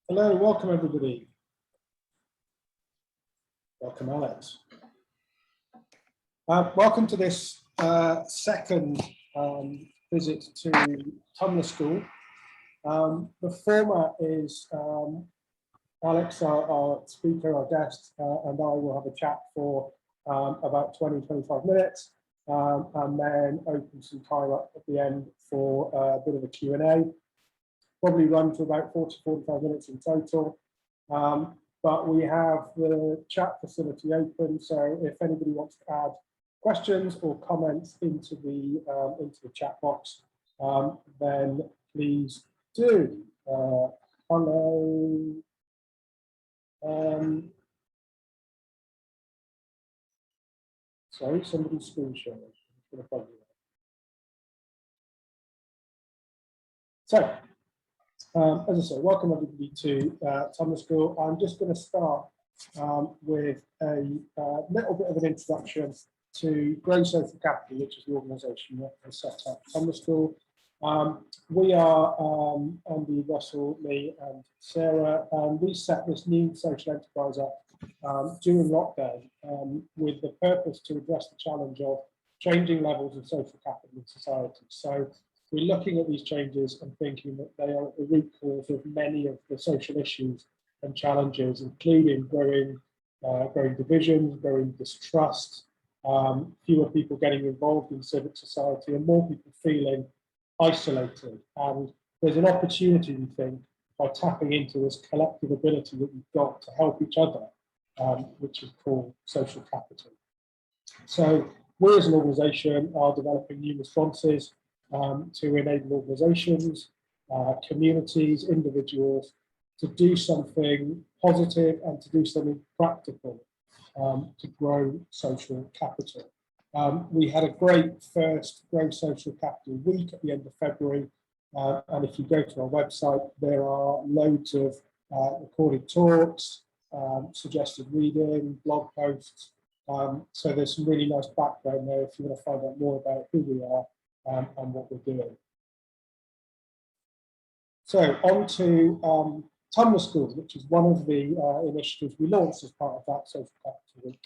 Hello, welcome everybody. Welcome, Alex. Welcome to this second visit to Tummler School. The format is Alex, our speaker, our guest, and I will have a chat for about 20-25 minutes, and then open some time up at the end for a bit of a Q&A. Probably run to about 40-45 minutes in total. But we have the chat facility open, so if anybody wants to add questions or comments into the chat box, then please do. Hello. Sorry, somebody's screen sharing. So, as I say, welcome everybody to Tummler School. I'm just going to start with a little bit of an introduction to Grohl Social Capital, which is the organisation that has set up Tummler School. We are Andy, Russell, me, and Sarah. We set this new social enterprise up during lockdown with the purpose to address the challenge of changing levels of social capital in society. So we're looking at these changes and thinking that they are at the root cause of many of the social issues and challenges, including growing divisions, growing distrust, fewer people getting involved in civic society, and more people feeling isolated. And there's an opportunity, we think, by tapping into this collective ability that we've got to help each other, which is called social capital. So we as an organisation are developing new responses to enable organisations, communities, individuals to do something positive and to do something practical to grow social capital. We had a great first Grow Social Capital week at the end of February, and if you go to our website, there are loads of recorded talks, suggested reading, blog posts. So there's some really nice background there if you want to find out more about who we are and what we're doing. So on to Tummler School, which is one of the initiatives we launched as part of that Social Capital Week.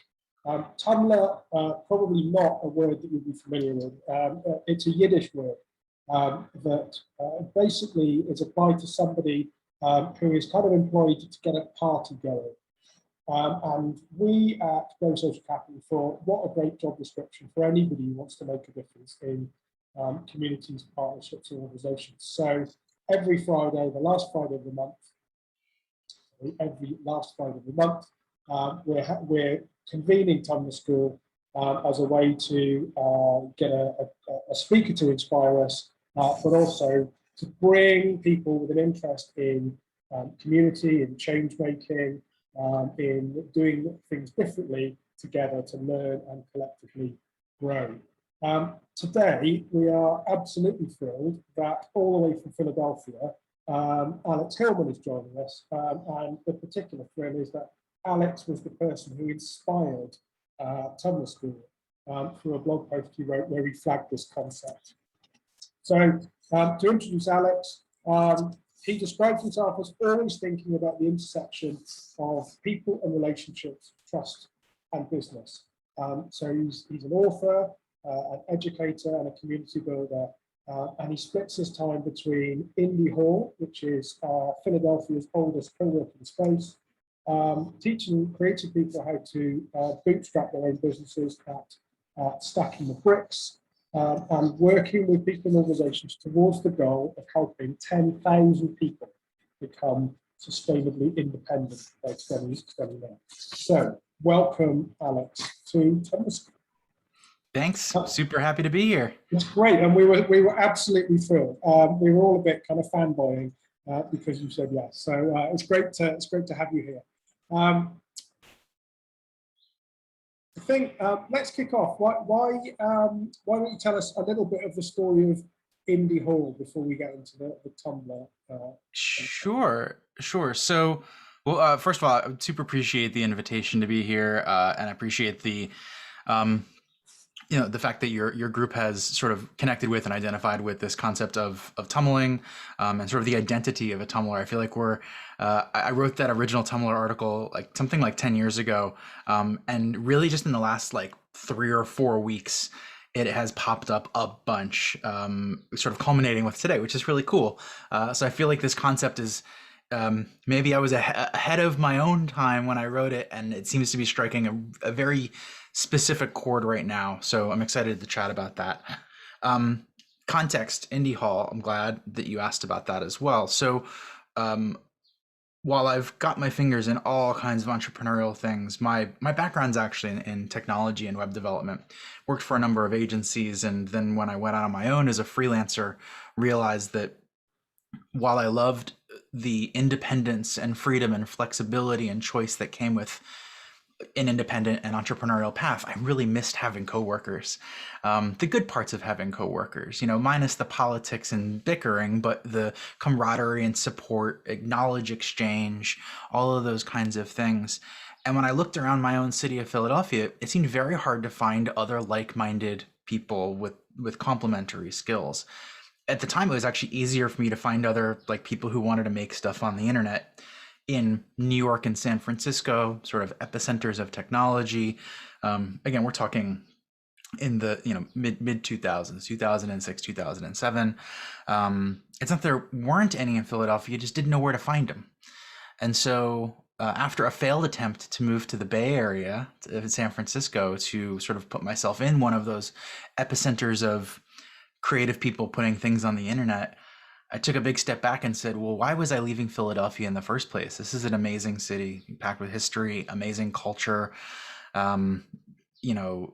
Tummler, probably not a word that you'll be familiar with. It's a Yiddish word that basically is applied to somebody who is kind of employed to get a party going. And we at Grow Social Capital thought, what a great job description for anybody who wants to make a difference in communities, partnerships, and organisations. So every Friday, the last Friday of the month, we're convening Tummler School as a way to get a speaker to inspire us, but also to bring people with an interest in community, in change making, in doing things differently together to learn and collectively grow. Today, we are absolutely thrilled that all the way from Philadelphia, Alex Hillman is joining us, and the particular thrill is that Alex was the person who inspired Tummler School through a blog post he wrote where he flagged this concept. So to introduce Alex, he describes himself as always thinking about the intersection of people and relationships, trust and business. So he's an author, an educator and a community builder, and he splits his time between Indie Hall, which is Philadelphia's oldest co-working space, teaching creative people how to bootstrap their own businesses at Stacking the Bricks, and working with people and organizations towards the goal of helping 10,000 people become sustainably independent by 2029. So welcome, Alex, to Tummler School. Thanks. Super happy to be here. It's great, and we were absolutely thrilled. We were all a bit kind of fanboying because you said yes. So it's great to have you here. I think let's kick off. Why don't you tell us a little bit of the story of Indie Hall before we get into the Tummler? Sure. So, well, first of all, I super appreciate the invitation to be here, and I appreciate the the fact that your group has sort of connected with and identified with this concept of tummling, and sort of the identity of a tummler. I feel like I wrote that original Tumblr article like something like 10 years ago, and really just in the last like 3 or 4 weeks, it has popped up a bunch, sort of culminating with today, which is really cool. So I feel like this concept is, maybe I was ahead of my own time when I wrote it, and it seems to be striking a very specific chord right now. So I'm excited to chat about that. Context, Indie Hall. I'm glad that you asked about that as well. So while I've got my fingers in all kinds of entrepreneurial things, my background's actually in technology and web development. Worked for a number of agencies, and then when I went out on my own as a freelancer, realized that while I loved the independence and freedom and flexibility and choice that came with an independent and entrepreneurial path, I really missed having coworkers. The good parts of having coworkers, minus the politics and bickering, but the camaraderie and support, knowledge exchange, all of those kinds of things. And when I looked around my own city of Philadelphia, it seemed very hard to find other like-minded people with complementary skills. At the time, it was actually easier for me to find other people who wanted to make stuff on the internet in New York and San Francisco, sort of epicenters of technology. Again, we're talking in the mid 2000s, 2006, 2007. It's not there weren't any in Philadelphia, you just didn't know where to find them. And so after a failed attempt to move to the Bay Area, to San Francisco, to sort of put myself in one of those epicenters of creative people putting things on the internet, I took a big step back and said, well, why was I leaving Philadelphia in the first place? This is an amazing city, packed with history, amazing culture.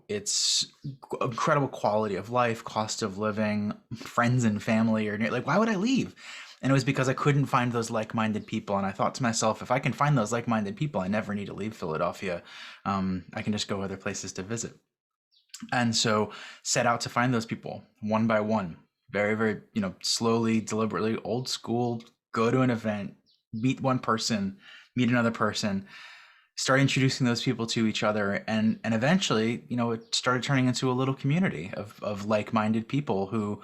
It's incredible quality of life, cost of living, friends and family are near. Why would I leave? And it was because I couldn't find those like-minded people. And I thought to myself, if I can find those like-minded people, I never need to leave Philadelphia. I can just go other places to visit. And so set out to find those people one by one. Very, very, slowly, deliberately, old school, go to an event, meet one person, meet another person, start introducing those people to each other. And eventually, it started turning into a little community of like-minded people who,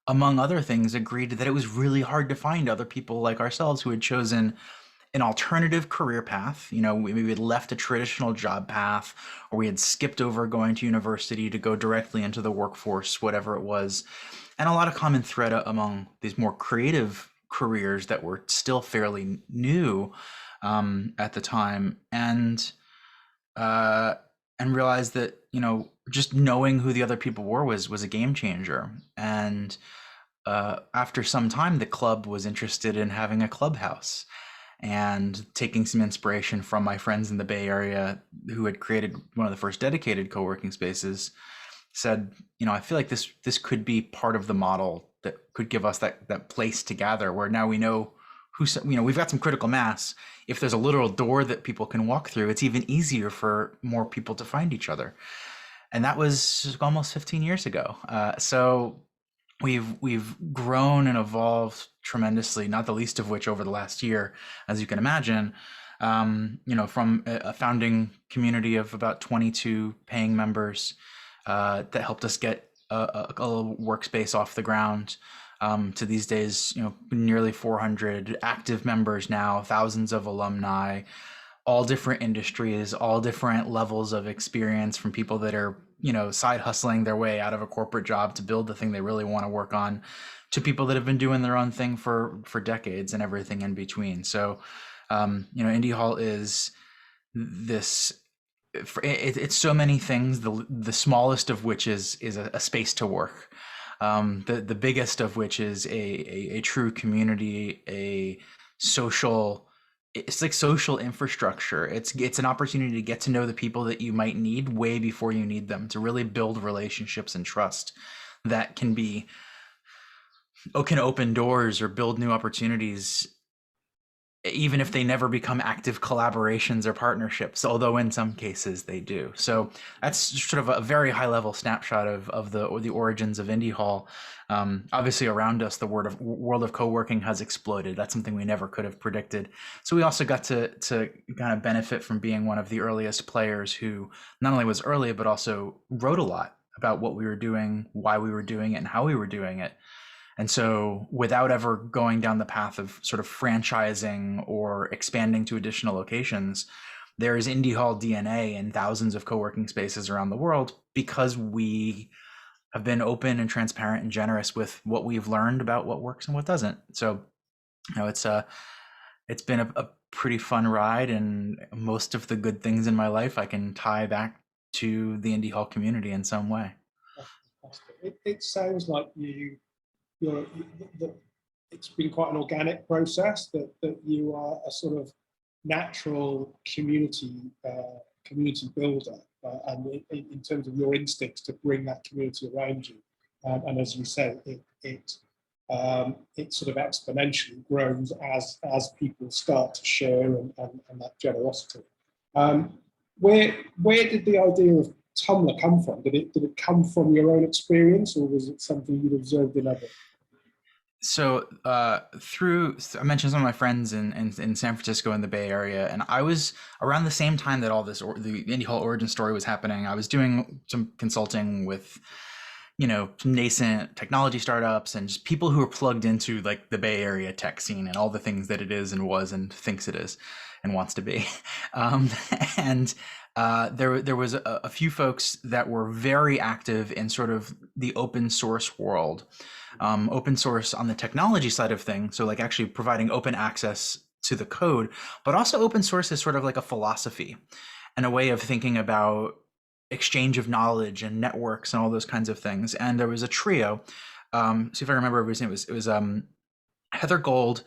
among other things, agreed that it was really hard to find other people like ourselves who had chosen an alternative career path. We had left a traditional job path, or we had skipped over going to university to go directly into the workforce, whatever it was. And a lot of common thread among these more creative careers that were still fairly new at the time, and realized that just knowing who the other people were was a game changer. And after some time, the club was interested in having a clubhouse, and taking some inspiration from my friends in the Bay Area who had created one of the first dedicated co-working spaces, said, I feel like this could be part of the model that could give us that place to gather, where now we know we've got some critical mass. If there's a literal door that people can walk through, it's even easier for more people to find each other. And that was almost 15 years ago. So we've grown and evolved tremendously, not the least of which over the last year, as you can imagine, from a founding community of about 22 paying members that helped us get a little workspace off the ground, to these days, nearly 400 active members now, thousands of alumni, all different industries, all different levels of experience, from people that are side hustling their way out of a corporate job to build the thing they really want to work on, to people that have been doing their own thing for decades, and everything in between. So Indie Hall is this, it's so many things, the smallest of which is a space to work, the biggest of which is a true community, it's like social infrastructure. It's an opportunity to get to know the people that you might need way before you need them, to really build relationships and trust that can open doors or build new opportunities, even if they never become active collaborations or partnerships, although in some cases they do. So that's sort of a very high level snapshot of the origins of Indie Hall. Obviously around us, the world of co-working has exploded. That's something we never could have predicted. So we also got to kind of benefit from being one of the earliest players who not only was early, but also wrote a lot about what we were doing, why we were doing it, and how we were doing it. And so without ever going down the path of sort of franchising or expanding to additional locations, there is Indie Hall DNA in thousands of co-working spaces around the world because we have been open and transparent and generous with what we've learned about what works and what doesn't. So, it's been a pretty fun ride, and most of the good things in my life I can tie back to the Indie Hall community in some way. That's fantastic. It sounds like that it's been quite an organic process, that you are a sort of natural community builder, and in terms of your instincts to bring that community around you, and as you say, it sort of exponentially grows as people start to share and that generosity. Where did the idea of Tummler come from? Did it come from your own experience, or was it something you'd observed in others? So I mentioned some of my friends in San Francisco in the Bay Area, and I was around the same time that all this the Indie Hall origin story was happening. I was doing some consulting with some nascent technology startups and just people who are plugged into like the Bay Area tech scene and all the things that it is and was and thinks it is and wants to be. And there was a few folks that were very active in sort of the open source world. Open source on the technology side of things, so like actually providing open access to the code, but also open source is sort of like a philosophy and a way of thinking about exchange of knowledge and networks and all those kinds of things. And there was a trio. See if I remember everybody's name. It was Heather Gold,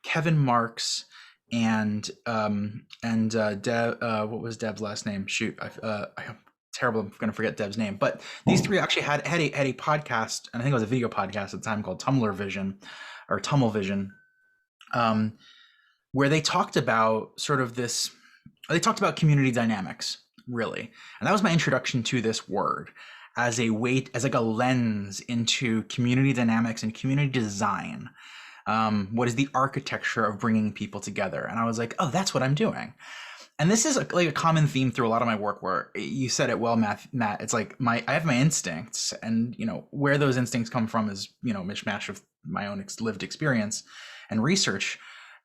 Kevin Marks, and Deb. What was Deb's last name? Shoot, I'm terrible. I'm going to forget Deb's name. But these three actually had a podcast, and I think it was a video podcast at the time called Tummler Vision or Tummel Vision, where they talked about sort of this. They talked about community dynamics, really, and that was my introduction to this word as like a lens into community dynamics and community design. What is the architecture of bringing people together? And I was like, oh, that's what I'm doing. And this is like a common theme through a lot of my work, where you said it well, Matt. It's like I have my instincts, and where those instincts come from is mishmash of my own lived experience and research.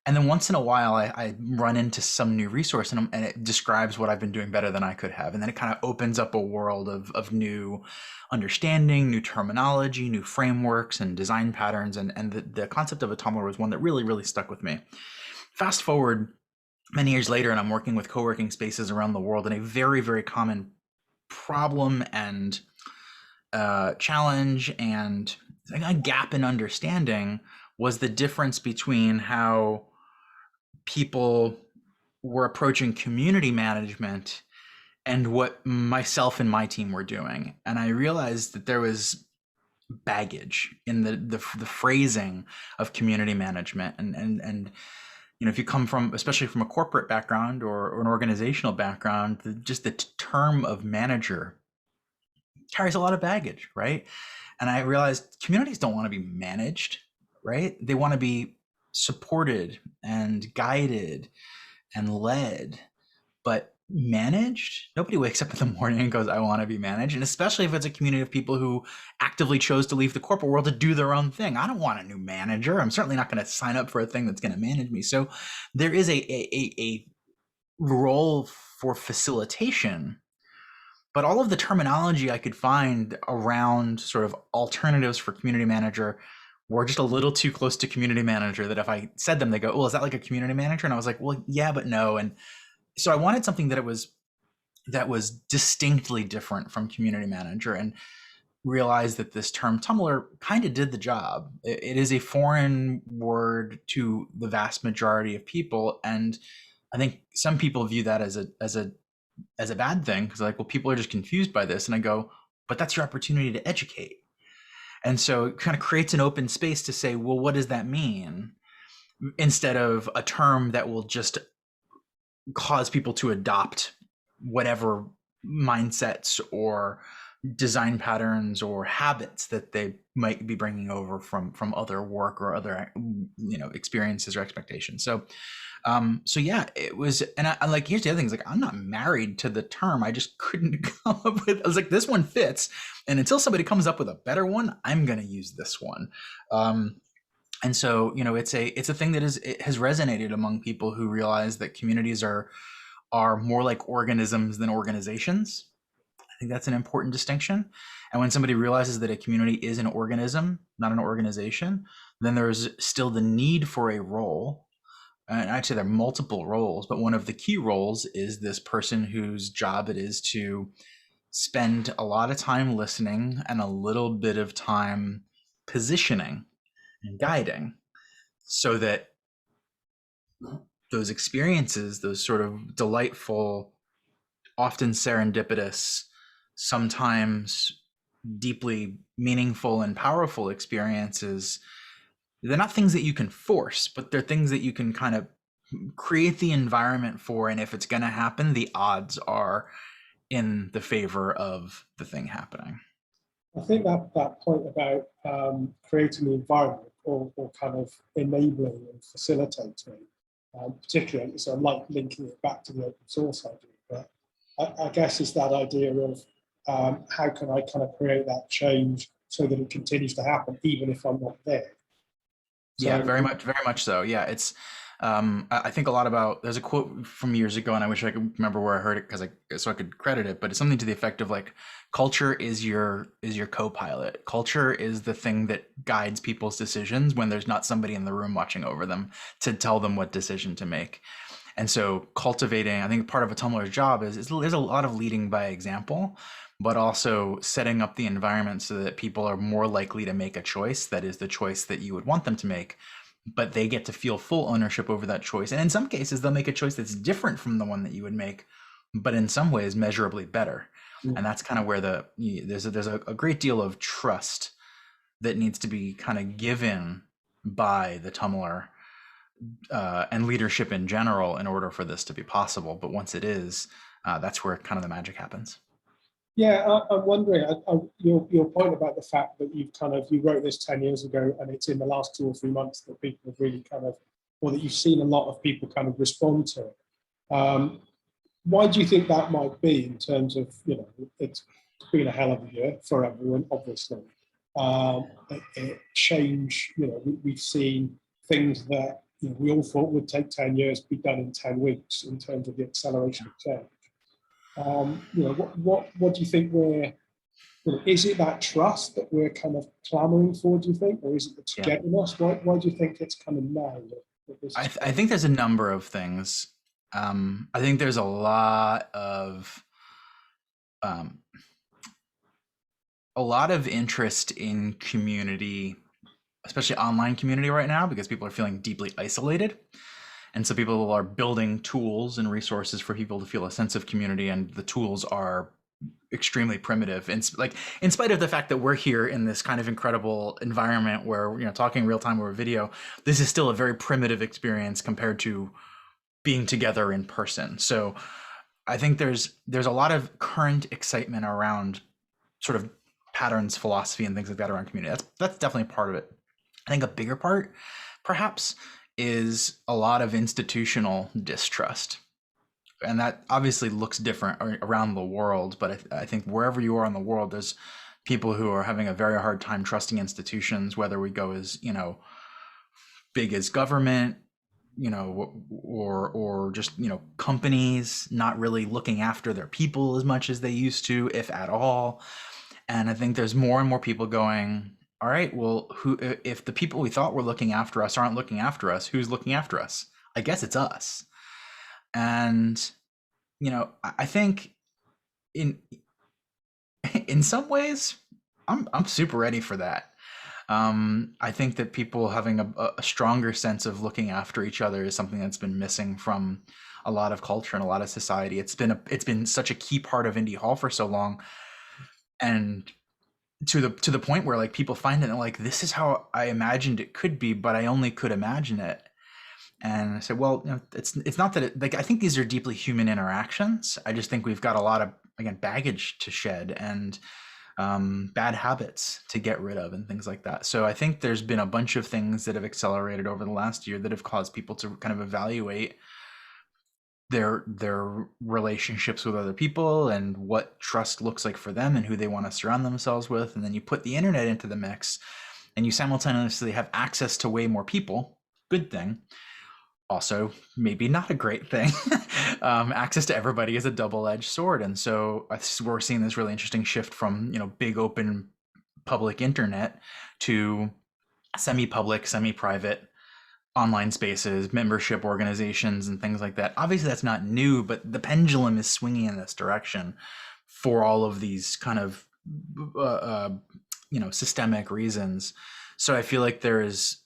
And then once in a while, I run into some new resource, and it describes what I've been doing better than I could have. And then it kind of opens up a world of new understanding, new terminology, new frameworks and design patterns. And the concept of a Tummler was one that really, really stuck with me. Fast forward many years later, and I'm working with co-working spaces around the world, and a very, very common problem and challenge and a gap in understanding was the difference between how people were approaching community management and what myself and my team were doing. And I realized that there was baggage in the phrasing of community management. And if you come from, especially from a corporate background or an organizational background, just the term of manager carries a lot of baggage, right? And I realized communities don't want to be managed, right? They want to be supported and guided and led, but managed? Nobody wakes up in the morning and goes, I want to be managed. And especially if it's a community of people who actively chose to leave the corporate world to do their own thing. I don't want a new manager. I'm certainly not going to sign up for a thing that's going to manage me. So there is a role for facilitation, but all of the terminology I could find around sort of alternatives for community manager were just a little too close to community manager, that if I said them, they go, well, is that like a community manager? And I was like, well, yeah, but no. And so I wanted something that was distinctly different from community manager, and realized that this term Tummler kind of did the job. It is a foreign word to the vast majority of people. And I think some people view that as a bad thing, because like, well, people are just confused by this. And I go, but that's your opportunity to educate. And so it kind of creates an open space to say, well, what does that mean? Instead of a term that will just cause people to adopt whatever mindsets or design patterns or habits that they might be bringing over from other work or other experiences or expectations. So So yeah, it was, and I like, here's the other thing, is like, I'm not married to the term. I just couldn't come up with, I was like, this one fits. And until somebody comes up with a better one, I'm going to use this one. And so, it's a thing that it has resonated among people who realize that communities are more like organisms than organizations. I think that's an important distinction. And when somebody realizes that a community is an organism, not an organization, then there's still the need for a role. And I'd say there are multiple roles, but one of the key roles is this person whose job it is to spend a lot of time listening and a little bit of time positioning and guiding, so that those experiences, those sort of delightful, often serendipitous, sometimes deeply meaningful and powerful experiences, they're not things that you can force, but they're things that you can kind of create the environment for. And if it's going to happen, the odds are in the favor of the thing happening. I think that point about creating the environment, or kind of enabling and facilitating, particularly, so I like linking it back to the open source idea, but I guess it's that idea of how can I kind of create that change so that it continues to happen, even if I'm not there. So, Yeah, very much so. Yeah, it's I think a lot about, there's a quote from years ago, and I wish I could remember where I heard it, so I could credit it, but it's something to the effect of like, culture is your co-pilot. Culture is the thing that guides people's decisions when there's not somebody in the room watching over them to tell them what decision to make. And so cultivating, I think part of a Tummler's job is there's a lot of leading by example, but also setting up the environment so that people are more likely to make a choice that is the choice that you would want them to make, but they get to feel full ownership over that choice. And in some cases, they'll make a choice that's different from the one that you would make, but in some ways measurably better. And that's kind of where there's a great deal of trust that needs to be kind of given by the Tummler and leadership in general in order for this to be possible. But once it is, that's where kind of the magic happens. Yeah, I'm wondering, your point about the fact that you wrote this 10 years ago, and it's in the last 2 or 3 months that people have really or that you've seen a lot of people kind of respond to it. Why do you think that might be, in terms of, it's been a hell of a year for everyone, obviously. It changed, we've seen things that we all thought would take 10 years be done in 10 weeks in terms of the acceleration of change. What do you think is it that trust that we're kind of clamoring for, do you think, or is it the togetherness? Why do you think it's kind of now that this I think there's a number of things. I think there's a lot of interest in community, especially online community right now, because people are feeling deeply isolated. And so people are building tools and resources for people to feel a sense of community, and the tools are extremely primitive. And like, in spite of the fact that we're here in this kind of incredible environment where, talking real time over video, this is still a very primitive experience compared to being together in person. So I think there's a lot of current excitement around sort of patterns, philosophy, and things like that around community. That's definitely part of it. I think a bigger part, perhaps, is a lot of institutional distrust. And that obviously looks different around the world, but I think wherever you are in the world, there's people who are having a very hard time trusting institutions, whether we go as, big as government, or just, companies not really looking after their people as much as they used to, if at all. And I think there's more and more people going, all right, well, if the people we thought were looking after us aren't looking after us, who's looking after us? I guess it's us. And, I think in some ways, I'm super ready for that. I think that people having a stronger sense of looking after each other is something that's been missing from a lot of culture and a lot of society. It's been such a key part of Indie Hall for so long, and to the point where like people find it and like, this is how I imagined it could be, but I only could imagine it. And I said, well, it's not that like, I think these are deeply human interactions. I just think we've got a lot of, again, baggage to shed. And bad habits to get rid of and things like that. So I think there's been a bunch of things that have accelerated over the last year that have caused people to kind of evaluate their relationships with other people and what trust looks like for them and who they want to surround themselves with. And then you put the internet into the mix and you simultaneously have access to way more people. Good thing. Also, maybe not a great thing. Access to everybody is a double-edged sword. And so we're seeing this really interesting shift from, big open public internet to semi-public, semi-private online spaces, membership organizations, and things like that. Obviously, that's not new, but the pendulum is swinging in this direction for all of these kind of, systemic reasons. So I feel like there is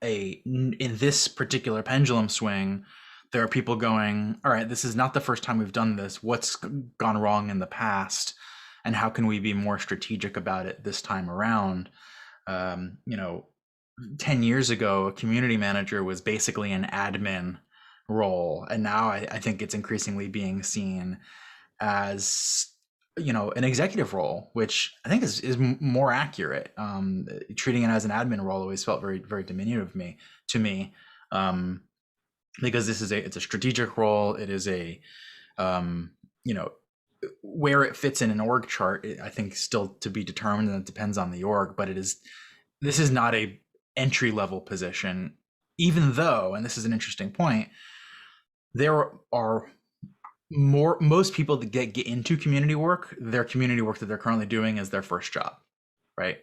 in this particular pendulum swing, there are people going, all right, this is not the first time we've done this. What's gone wrong in the past? And how can we be more strategic about it this time around? 10 years ago, a community manager was basically an admin role. And now I think it's increasingly being seen as, an executive role, which I think is more accurate. Treating it as an admin role always felt very, very diminutive to me, because it's a strategic role. It is where it fits in an org chart, I think still to be determined, and it depends on the org, but this is not a entry level position, even though, and this is an interesting point, there are most people that get into community work, their community work that they're currently doing is their first job, right?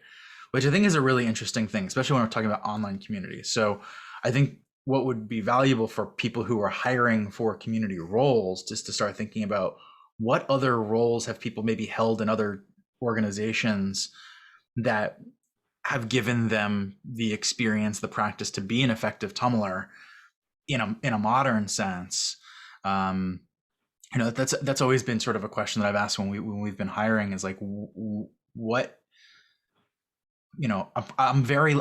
Which I think is a really interesting thing, especially when we're talking about online communities. So I think what would be valuable for people who are hiring for community roles, just to start thinking about what other roles have people maybe held in other organizations that have given them the experience, the practice to be an effective Tummler in a modern sense. That's always been sort of a question that I've asked when we've been hiring, is like, what, I'm very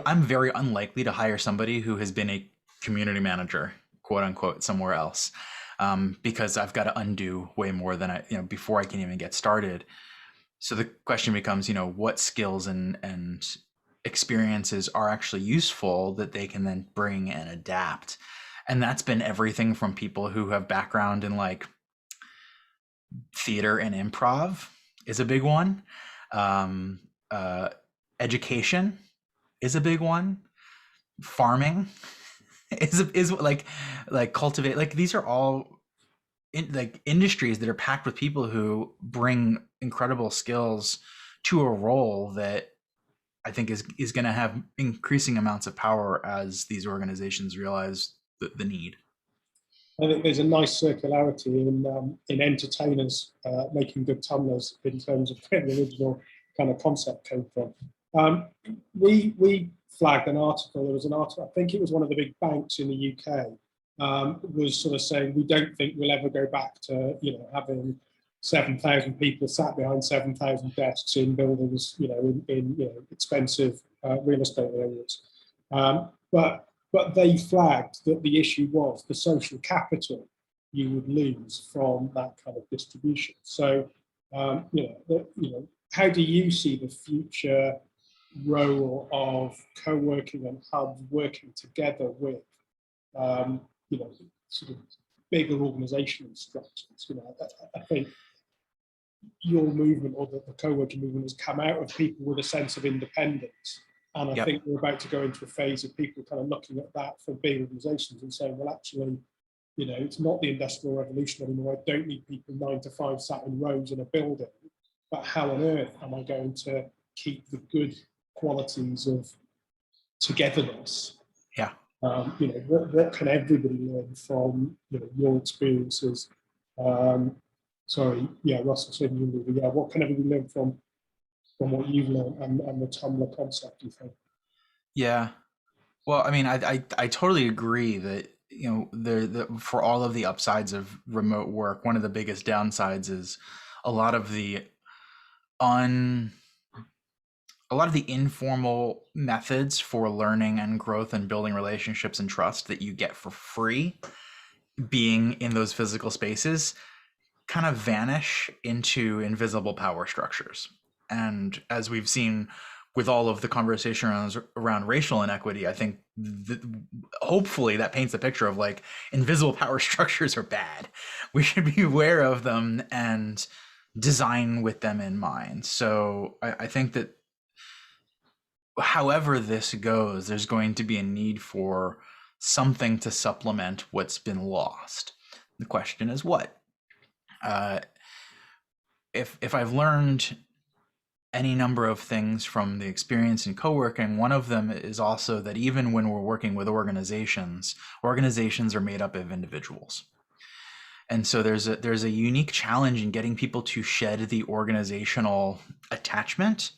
unlikely to hire somebody who has been a community manager, quote unquote, somewhere else, because I've got to undo way more than before I can even get started. So the question becomes, what skills and experiences are actually useful that they can then bring and adapt. And that's been everything from people who have background in like theater and improv is a big one. Education is a big one. Farming is like cultivate, like these are all industries that are packed with people who bring incredible skills to a role that I think is going to have increasing amounts of power as these organizations realize the need. I think there's a nice circularity in entertainers making good tumblers in terms of where the original kind of concept came from. We flagged an article. There was an article, I think it was one of the big banks in the UK, was sort of saying, we don't think we'll ever go back to having 7,000 people sat behind 7,000 desks in buildings, in expensive real estate areas. But they flagged that the issue was the social capital you would lose from that kind of distribution. So, how do you see the future role of co-working and hubs working together with, sort of bigger organizational structures? I think your movement, or the co-working movement, has come out of people with a sense of independence. And I think we're about to go into a phase of people kind of looking at that for big organizations and saying, well, actually, it's not the Industrial Revolution anymore. I don't need people 9 to 5 sat in rows in a building. But how on earth am I going to keep the good qualities of togetherness? Yeah. What can everybody learn from your experiences? Russell said what can everybody learn from what you've learned and the Tumblr concept, do you think? Yeah. Well, I mean, I totally agree that, for all of the upsides of remote work, one of the biggest downsides is a lot of the informal methods for learning and growth and building relationships and trust that you get for free being in those physical spaces kind of vanish into invisible power structures. And as we've seen with all of the conversation around racial inequity, I think hopefully that paints a picture of like invisible power structures are bad. We should be aware of them and design with them in mind. So I think that however this goes, there's going to be a need for something to supplement what's been lost. The question is what? If I've learned any number of things from the experience in co-working, one of them is also that even when we're working with organizations are made up of individuals. And so there's a unique challenge in getting people to shed the organizational attachment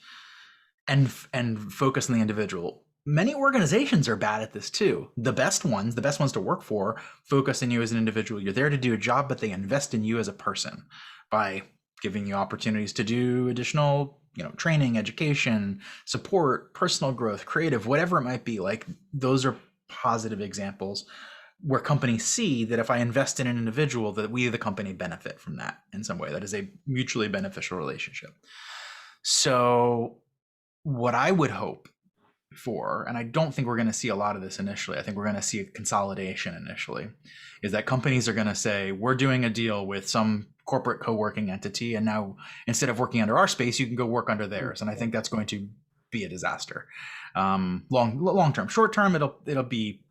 and focus on the individual. Many organizations are bad at this too. The best ones to work for, focus on you as an individual. You're there to do a job, but they invest in you as a person by giving you opportunities to do additional, training, education, support, personal growth, creative, whatever it might be. Like those are positive examples where companies see that if I invest in an individual, that we, the company, benefit from that in some way. That is a mutually beneficial relationship. So what I would hope for, and I don't think we're going to see a lot of this initially, I think we're going to see a consolidation initially, is that companies are going to say, we're doing a deal with some corporate co-working entity, and now instead of working under our space, you can go work under theirs. And I think that's going to be a disaster. Long term. Short term, it'll be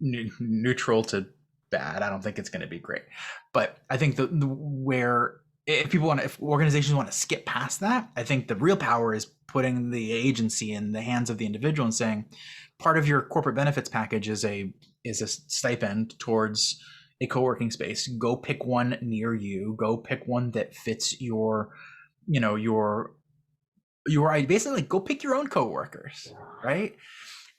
neutral to bad. I don't think it's going to be great, but I think if organizations want to skip past that, I think the real power is putting the agency in the hands of the individual and saying, part of your corporate benefits package is a stipend towards a co-working space. Go pick one near you. Go pick one that fits your basically go pick your own co-workers, right?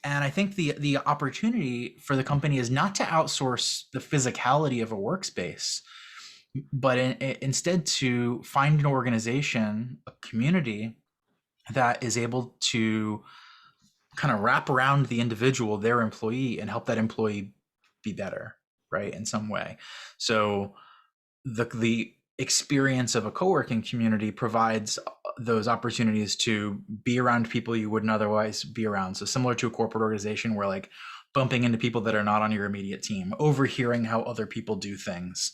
And I think the opportunity for the company is not to outsource the physicality of a workspace, but instead to find an organization, a community that is able to kind of wrap around the individual, their employee, and help that employee be better, right, in some way. So the experience of a co-working community provides those opportunities to be around people you wouldn't otherwise be around. So similar to a corporate organization where like bumping into people that are not on your immediate team, overhearing how other people do things,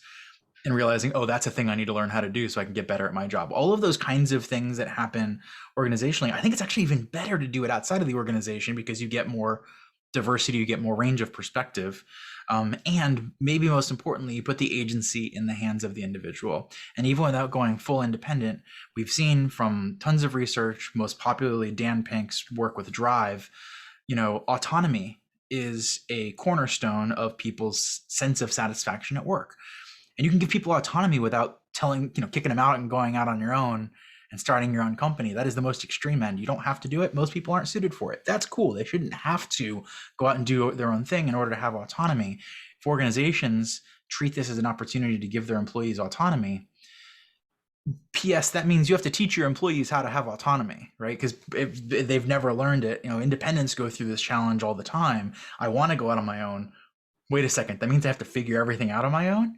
and realizing, oh, that's a thing I need to learn how to do so I can get better at my job. All of those kinds of things that happen organizationally, I think it's actually even better to do it outside of the organization because you get more diversity, you get more range of perspective. And maybe most importantly, you put the agency in the hands of the individual. And even without going full independent, we've seen from tons of research, most popularly Dan Pink's work with Drive, autonomy is a cornerstone of people's sense of satisfaction at work. And you can give people autonomy without kicking them out and going out on your own and starting your own company. That is the most extreme end. You don't have to do it. Most people aren't suited for it. That's cool. They shouldn't have to go out and do their own thing in order to have autonomy. If organizations treat this as an opportunity to give their employees autonomy, P.S. that means you have to teach your employees how to have autonomy, right? Because if they've never learned it, independents go through this challenge all the time. I want to go out on my own. Wait a second, that means I have to figure everything out on my own.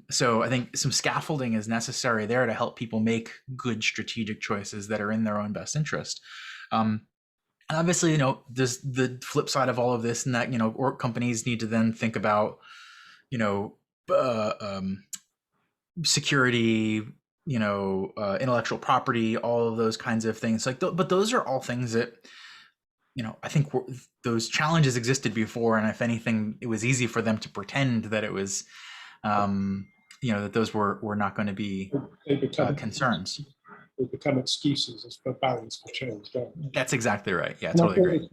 So I think some scaffolding is necessary there to help people make good strategic choices that are in their own best interest. And obviously, there's the flip side of all of this, and that, or companies need to then think about, security, intellectual property, all of those kinds of things. But those are all things that, I think those challenges existed before, and if anything, it was easy for them to pretend that it was, that those were not going to be concerns. They become excuses as for balance for change, don't they? That's exactly right. Yeah, and totally agree.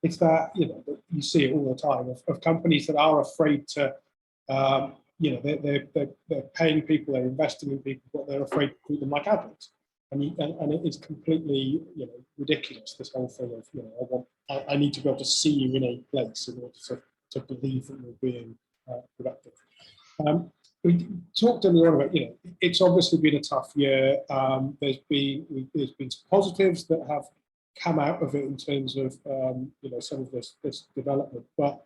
It's that you see it all the time of companies that are afraid to, they're paying people, they're investing in people, but they're afraid to treat them like adults. And it is completely, ridiculous, this whole thing of, I need to be able to see you in a place in order to believe that you're being productive. We talked earlier on about, it's obviously been a tough year. There's been some positives that have come out of it in terms of, some of this development. But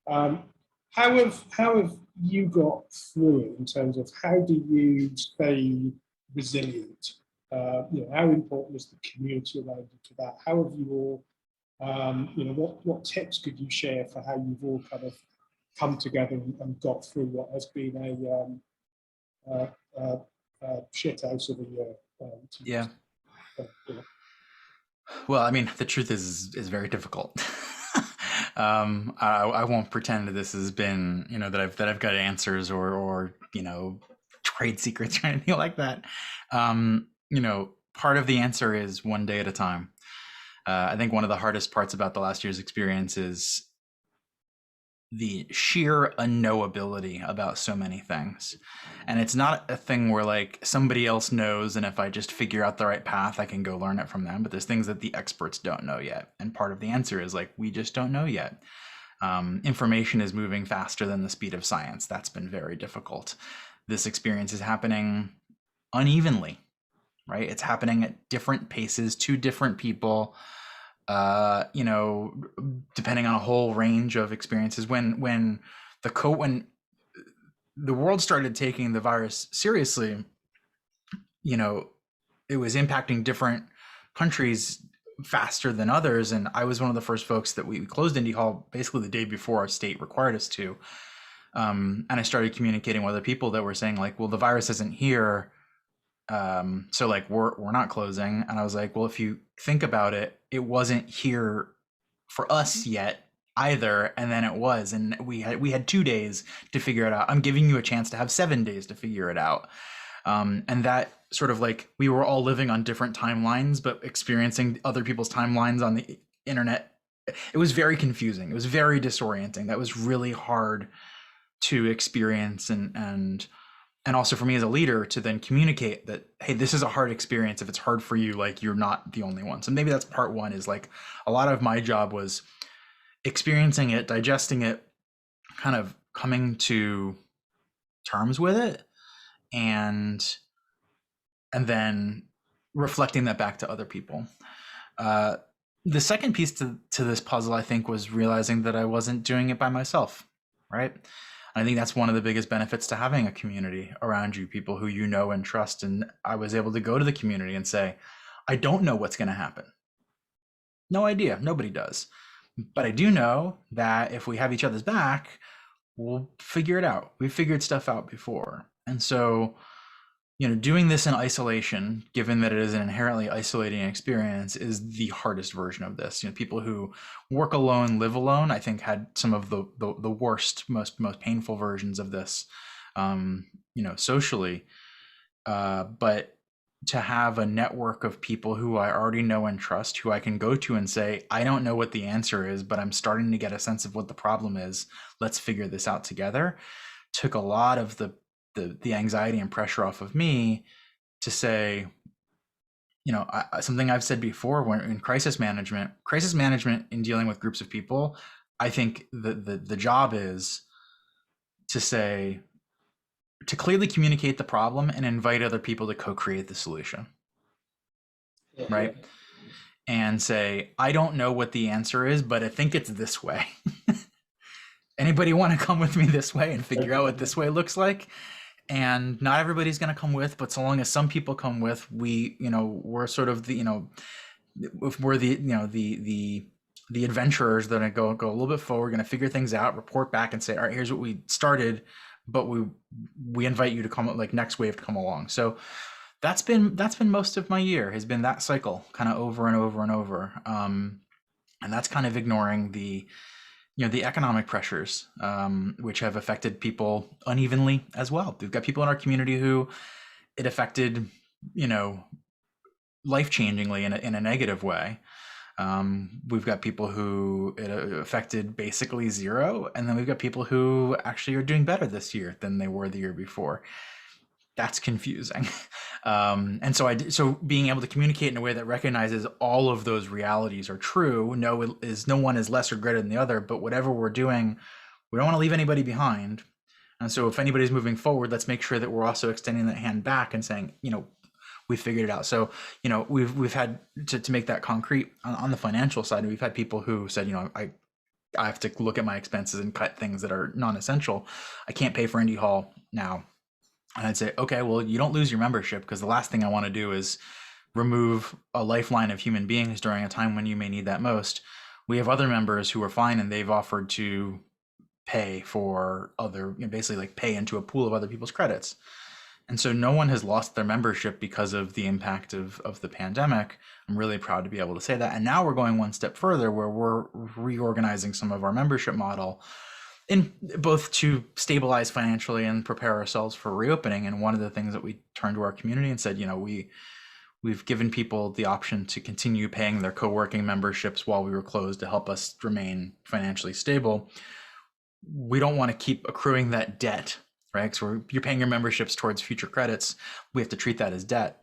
how have you got through it in terms of how do you stay resilient how important is the community around you to that? How have you all, what tips could you share for how you've all kind of come together and got through what has been a shit house of a year? Yeah. Well, I mean, the truth is very difficult. I won't pretend that this has been, that I've got answers or trade secrets or anything like that. Part of the answer is one day at a time. I think one of the hardest parts about the last year's experience is the sheer unknowability about so many things. And it's not a thing where like somebody else knows, and if I just figure out the right path, I can go learn it from them. But there's things that the experts don't know yet. And part of the answer is like, we just don't know yet. Information is moving faster than the speed of science. That's been very difficult. This experience is happening unevenly, right? It's happening at different paces to different people. Depending on a whole range of experiences. When the world started taking the virus seriously, it was impacting different countries faster than others. And I was one of the first folks that we closed Indie Hall basically the day before our state required us to. And I started communicating with other people that were saying like, well, the virus isn't here. So like we're not closing. And I was like, well, if you think about it, it wasn't here for us yet either, and then it was, and we had 2 days to figure it out. I'm giving you a chance to have 7 days to figure it out. And that sort of like we were all living on different timelines, but experiencing other people's timelines on the internet. It was very confusing. It was very disorienting. That was really hard to experience and also for me as a leader to then communicate that, hey, this is a hard experience. If it's hard for you, like you're not the only one. So maybe that's part one, is like a lot of my job was experiencing it, digesting it, kind of coming to terms with it, and then reflecting that back to other people. The second piece to this puzzle, I think, was realizing that I wasn't doing it by myself, right? I think that's one of the biggest benefits to having a community around you, people who you know and trust. And I was able to go to the community and say, I don't know what's going to happen. No idea. Nobody does. But I do know that if we have each other's back, we'll figure it out. We've figured stuff out before. And so, doing this in isolation, given that it is an inherently isolating experience, is the hardest version of this. People who work alone, live alone, I think had some of the worst, most painful versions of this, socially. But to have a network of people who I already know and trust, who I can go to and say, I don't know what the answer is, but I'm starting to get a sense of what the problem is. Let's figure this out together. Took a lot of the anxiety and pressure off of me to say, something I've said before, when in crisis management in dealing with groups of people, I think the job is to clearly communicate the problem and invite other people to co-create the solution. Yeah, right? Yeah. And say, I don't know what the answer is, but I think it's this way. Anybody want to come with me this way and figure out what this way looks like? And not everybody's going to come with, but so long as some people come with, we're sort of if we're the adventurers that are going to go a little bit forward, going to figure things out, report back and say, all right, here's what we started, but we invite you to come, like next wave to come along. So that's been most of my year, has been that cycle kind of over and over and over. And that's kind of ignoring the economic pressures, which have affected people unevenly as well. We've got people in our community who it affected, life-changingly in a negative way. We've got people who it affected basically zero, and then we've got people who actually are doing better this year than they were the year before. That's confusing. And so being able to communicate in a way that recognizes all of those realities are true. No one is less or greater than the other, but whatever we're doing, we don't want to leave anybody behind. And so if anybody's moving forward, let's make sure that we're also extending that hand back and saying, we figured it out. So, we've had to make that concrete on the financial side. We've had people who said, I have to look at my expenses and cut things that are non-essential. I can't pay for Indie Hall now. And I'd say, okay, well, you don't lose your membership, because the last thing I want to do is remove a lifeline of human beings during a time when you may need that most. We have other members who are fine, and they've offered to pay for other, basically like pay into a pool of other people's credits. And so no one has lost their membership because of the impact of the pandemic. I'm really proud to be able to say that. And now we're going one step further, where we're reorganizing some of our membership model in both to stabilize financially and prepare ourselves for reopening. And one of the things that we turned to our community and said, we've given people the option to continue paying their co-working memberships while we were closed to help us remain financially stable. We don't want to keep accruing that debt, right? So you're paying your memberships towards future credits. We have to treat that as debt.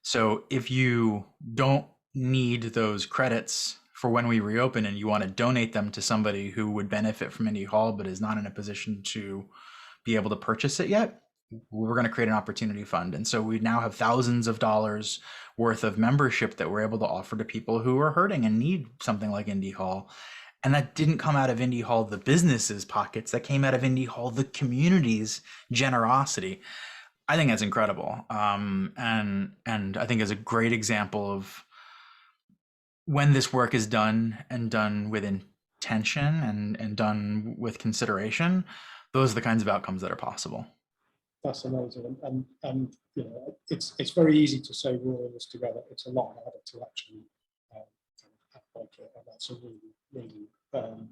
So if you don't need those credits for when we reopen and you want to donate them to somebody who would benefit from Indie Hall but is not in a position to be able to purchase it yet, we're going to create an opportunity fund. And so we now have thousands of dollars worth of membership that we're able to offer to people who are hurting and need something like Indie Hall. And that didn't come out of Indie Hall, the business's pockets. That came out of Indie Hall, the community's generosity. I think that's incredible. And I think is a great example of when this work is done and done with intention and done with consideration, those are the kinds of outcomes that are possible. That's amazing. And it's very easy to say we're all in this together. It's a lot harder to actually act it. And that's a really, really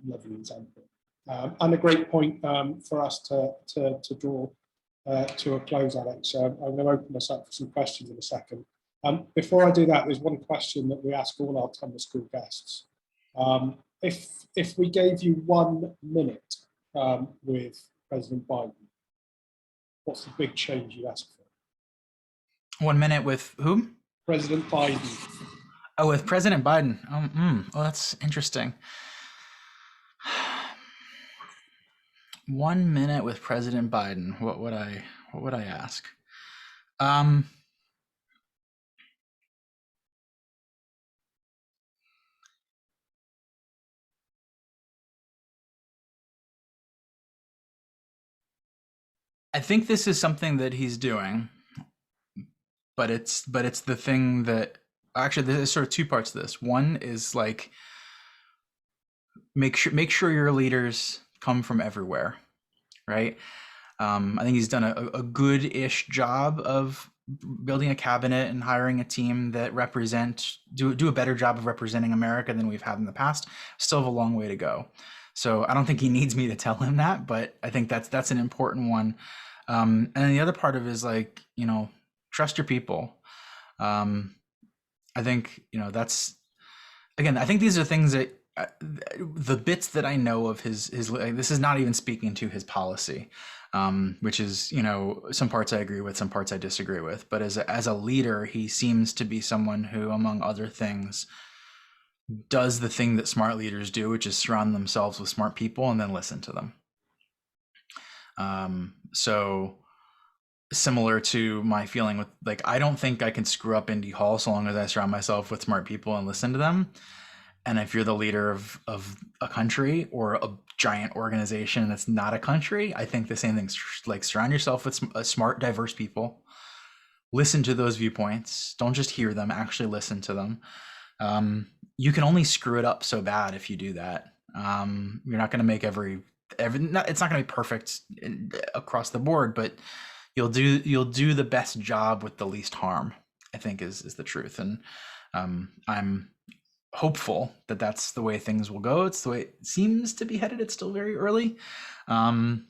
lovely example. And a great point for us to draw to a close, Alex. I'm going to open this up for some questions in a second. Before I do that, there's one question that we ask all our Tummler School guests. If we gave you 1 minute with President Biden, what's the big change you ask for? 1 minute with whom? President Biden. Oh, with President Biden. Oh, that's interesting. 1 minute with President Biden. What would I ask? I think this is something that he's doing, but it's the thing that actually there's sort of two parts to this. One is like make sure your leaders come from everywhere, right? I think he's done a good-ish job of building a cabinet and hiring a team that do a better job of representing America than we've had in the past. Still have a long way to go. So I don't think he needs me to tell him that, but I think that's an important one. And then the other part of it is like, trust your people. I think, that's, again, I think these are things that the bits that I know of his this is not even speaking to his policy, which is, some parts I agree with, some parts I disagree with. But as a leader, he seems to be someone who, among other things, does the thing that smart leaders do, which is surround themselves with smart people and then listen to them. So similar to my feeling with, like, I don't think I can screw up Indie Hall so long as I surround myself with smart people and listen to them. And if you're the leader of a country or a giant organization that's not a country, I think the same thing's like surround yourself with smart, diverse people. Listen to those viewpoints. Don't just hear them, actually listen to them. You can only screw it up so bad if you do that. You're not going to make it's not going to be perfect across the board, but you'll do the best job with the least harm, I think is the truth. And I'm hopeful that that's the way things will go. It's the way it seems to be headed. It's still very early. But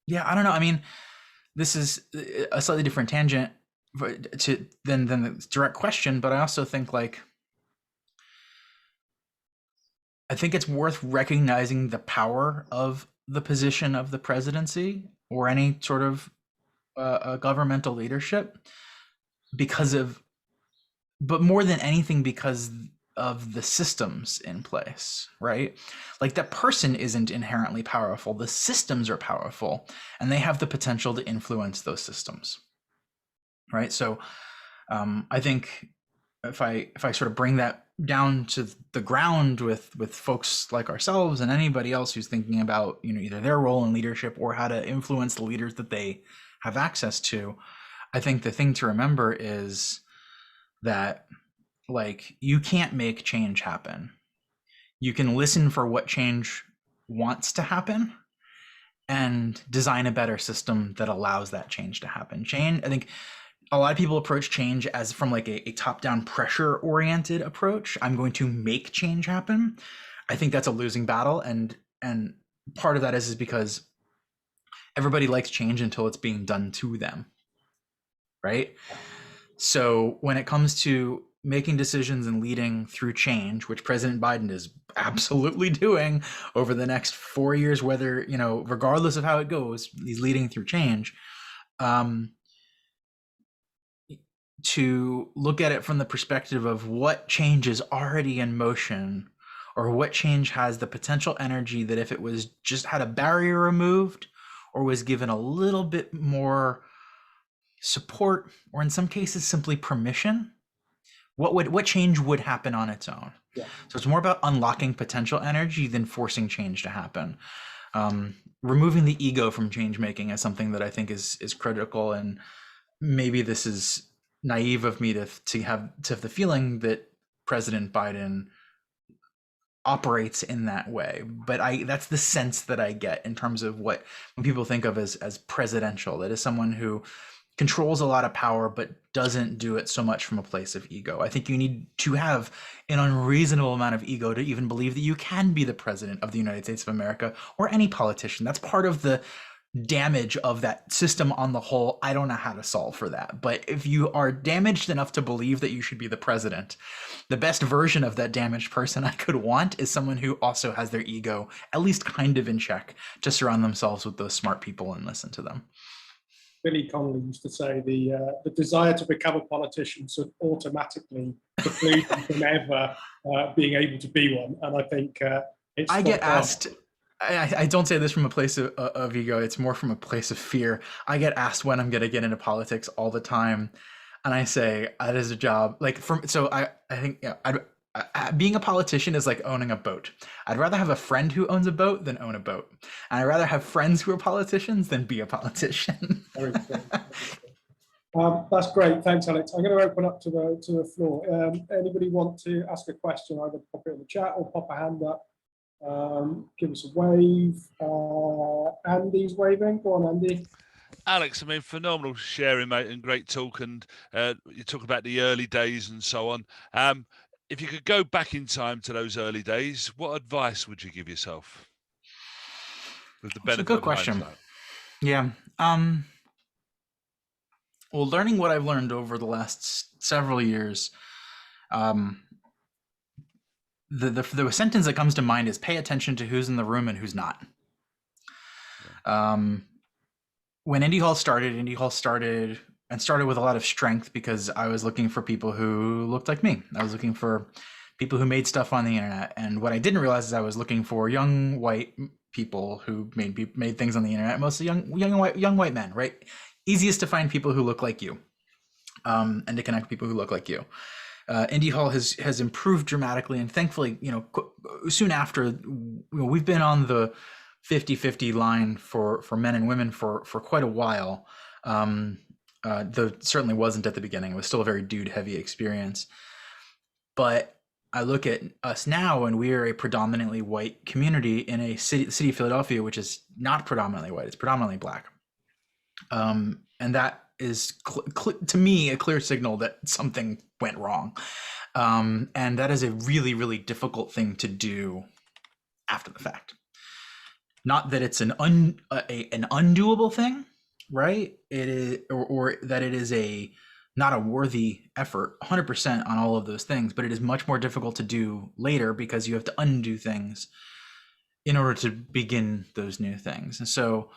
yeah, I don't know. I mean, this is a slightly different tangent than the direct question, but I also think I think it's worth recognizing the power of the position of the presidency or any sort of governmental leadership but more than anything because of the systems in place, right? Like, that person isn't inherently powerful. The systems are powerful, and they have the potential to influence those systems, right? So I think if I sort of bring that down to the ground with folks like ourselves and anybody else who's thinking about, either their role in leadership or how to influence the leaders that they have access to. I think the thing to remember is that, like, you can't make change happen. You can listen for what change wants to happen and design a better system that allows that change to happen. Change, I think a lot of people approach change as from like a top-down pressure oriented approach. I'm going to make change happen. I think that's a losing battle, and part of that is because everybody likes change until it's being done to them, right? So when it comes to making decisions and leading through change, which President Biden is absolutely doing over the next 4 years, whether, you know, regardless of how it goes, he's leading through change. To look at it from the perspective of what change is already in motion, or what change has the potential energy that if it was just had a barrier removed or was given a little bit more support, or in some cases simply permission, what change would happen on its own. Yeah. So it's more about unlocking potential energy than forcing change to happen. Removing the ego from change making is something that I think is critical, and maybe this is naive of me to have the feeling that President Biden operates in that way, but that's the sense that I get in terms of what when people think of as presidential. That is someone who controls a lot of power but doesn't do it so much from a place of ego. I think you need to have an unreasonable amount of ego to even believe that you can be the president of the United States of America, or any politician. That's part of the damage of that system on the whole. I don't know how to solve for that, but if you are damaged enough to believe that you should be the president, the best version of that damaged person I could want is someone who also has their ego at least kind of in check, to surround themselves with those smart people and listen to them. Billy Connolly used to say the desire to become a politician should automatically preclude you from ever being able to be one. And I think it's. I get asked. I don't say this from a place of ego. It's more from a place of fear. I get asked when I'm going to get into politics all the time, and I say that is a job. Like I think, yeah, being a politician is like owning a boat. I'd rather have a friend who owns a boat than own a boat, and I'd rather have friends who are politicians than be a politician. Very that's great. Thanks, Alex. I'm going to open up to the floor. Anybody want to ask a question? Either pop it in the chat or pop a hand up. Give us a wave. Andy's waving. Go on, Andy. Alex, I mean, phenomenal sharing, mate, and great talk. And you talk about the early days and so on. If you could go back in time to those early days, what advice would you give yourself? With the benefit. That's a good question. Yeah. Well, learning what I've learned over the last several years, the sentence that comes to mind is pay attention to who's in the room and who's not. When Indie Hall started with a lot of strength because I was looking for people who looked like me. I was looking for people who made stuff on the internet. And what I didn't realize is I was looking for young white people who made things on the internet, mostly young white men, right? Easiest to find people who look like you, and to connect with people who look like you. Indie Hall has improved dramatically, and thankfully, soon after, we've been on the 50-50 line for men and women for quite a while. Though it certainly wasn't at the beginning. It was still a very dude-heavy experience. But I look at us now, and we are a predominantly white community in a city of Philadelphia, which is not predominantly white. It's predominantly Black. And that is, to me, a clear signal that something went wrong. And that is a really, really difficult thing to do after the fact. Not that it's an undoable thing, right? It is, or that it is not a worthy effort 100% on all of those things, but it is much more difficult to do later because you have to undo things in order to begin those new things. And so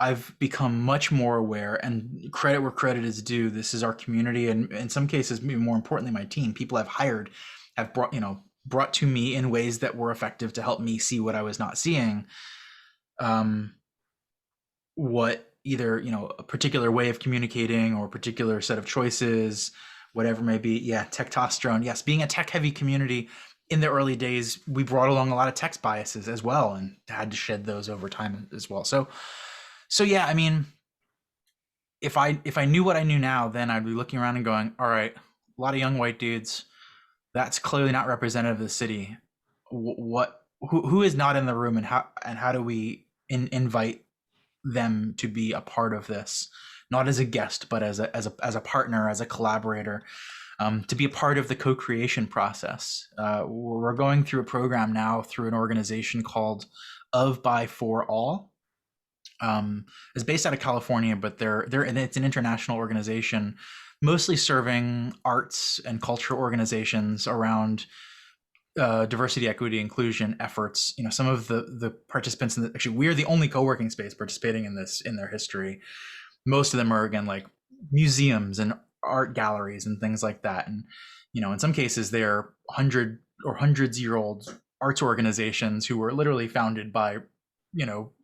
I've become much more aware, and credit where credit is due. This is our community, and in some cases, maybe more importantly, my team, people I've hired have brought to me in ways that were effective to help me see what I was not seeing. What either, a particular way of communicating or a particular set of choices, whatever may be. Yeah, testosterone. Yes, being a tech heavy community in the early days, we brought along a lot of tech biases as well, and had to shed those over time as well. So yeah, I mean, if I knew what I knew now, then I'd be looking around and going, all right, a lot of young white dudes. That's clearly not representative of the city. Who is not in the room, and how do we invite them to be a part of this, not as a guest, but as a partner, as a collaborator, to be a part of the co-creation process. We're going through a program now through an organization called Of, By, For, All. It's based out of California, but and it's an international organization, mostly serving arts and culture organizations around diversity, equity, inclusion efforts. Some of the participants actually, we're the only co-working space participating in this in their history. Most of them are, again, like museums and art galleries and things like that. And in some cases they're hundreds-year-old arts organizations who were literally founded by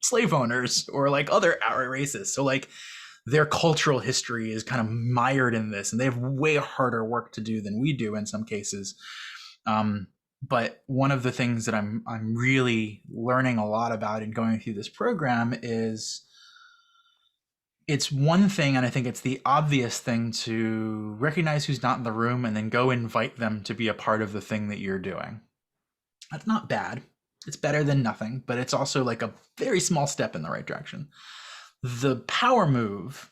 slave owners or like other races. So like their cultural history is kind of mired in this, and they have way harder work to do than we do in some cases. But one of the things that I'm really learning a lot about in going through this program is, it's one thing, and I think it's the obvious thing, to recognize who's not in the room and then go invite them to be a part of the thing that you're doing. That's not bad. It's better than nothing, but it's also like a very small step in the right direction. The power move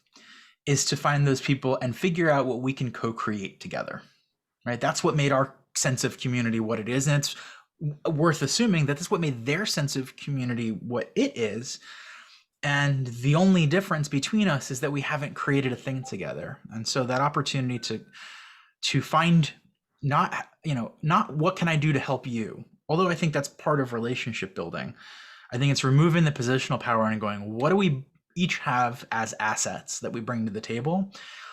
is to find those people and figure out what we can co-create together, right? That's what made our sense of community what it is. And it's worth assuming that that's what made their sense of community what it is. And the only difference between us is that we haven't created a thing together. And so that opportunity to find not what can I do to help you, although I think that's part of relationship building. I think it's removing the positional power and going, what do we each have as assets that we bring to the table?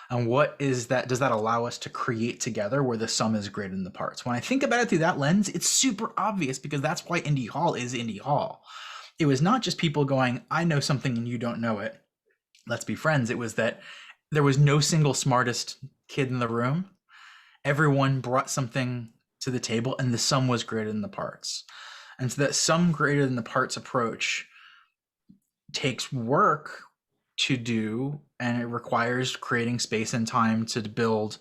And what is that? Does that allow us to create together where the sum is greater than the parts? When I think about it through that lens, it's super obvious, because that's why Indie Hall is Indie Hall. It was not just people going, I know something and you don't know it, let's be friends. It was that there was no single smartest kid in the room. Everyone brought something to the table, and the sum was greater than the parts. And so that sum greater than the parts approach takes work to do, and it requires creating space and time to build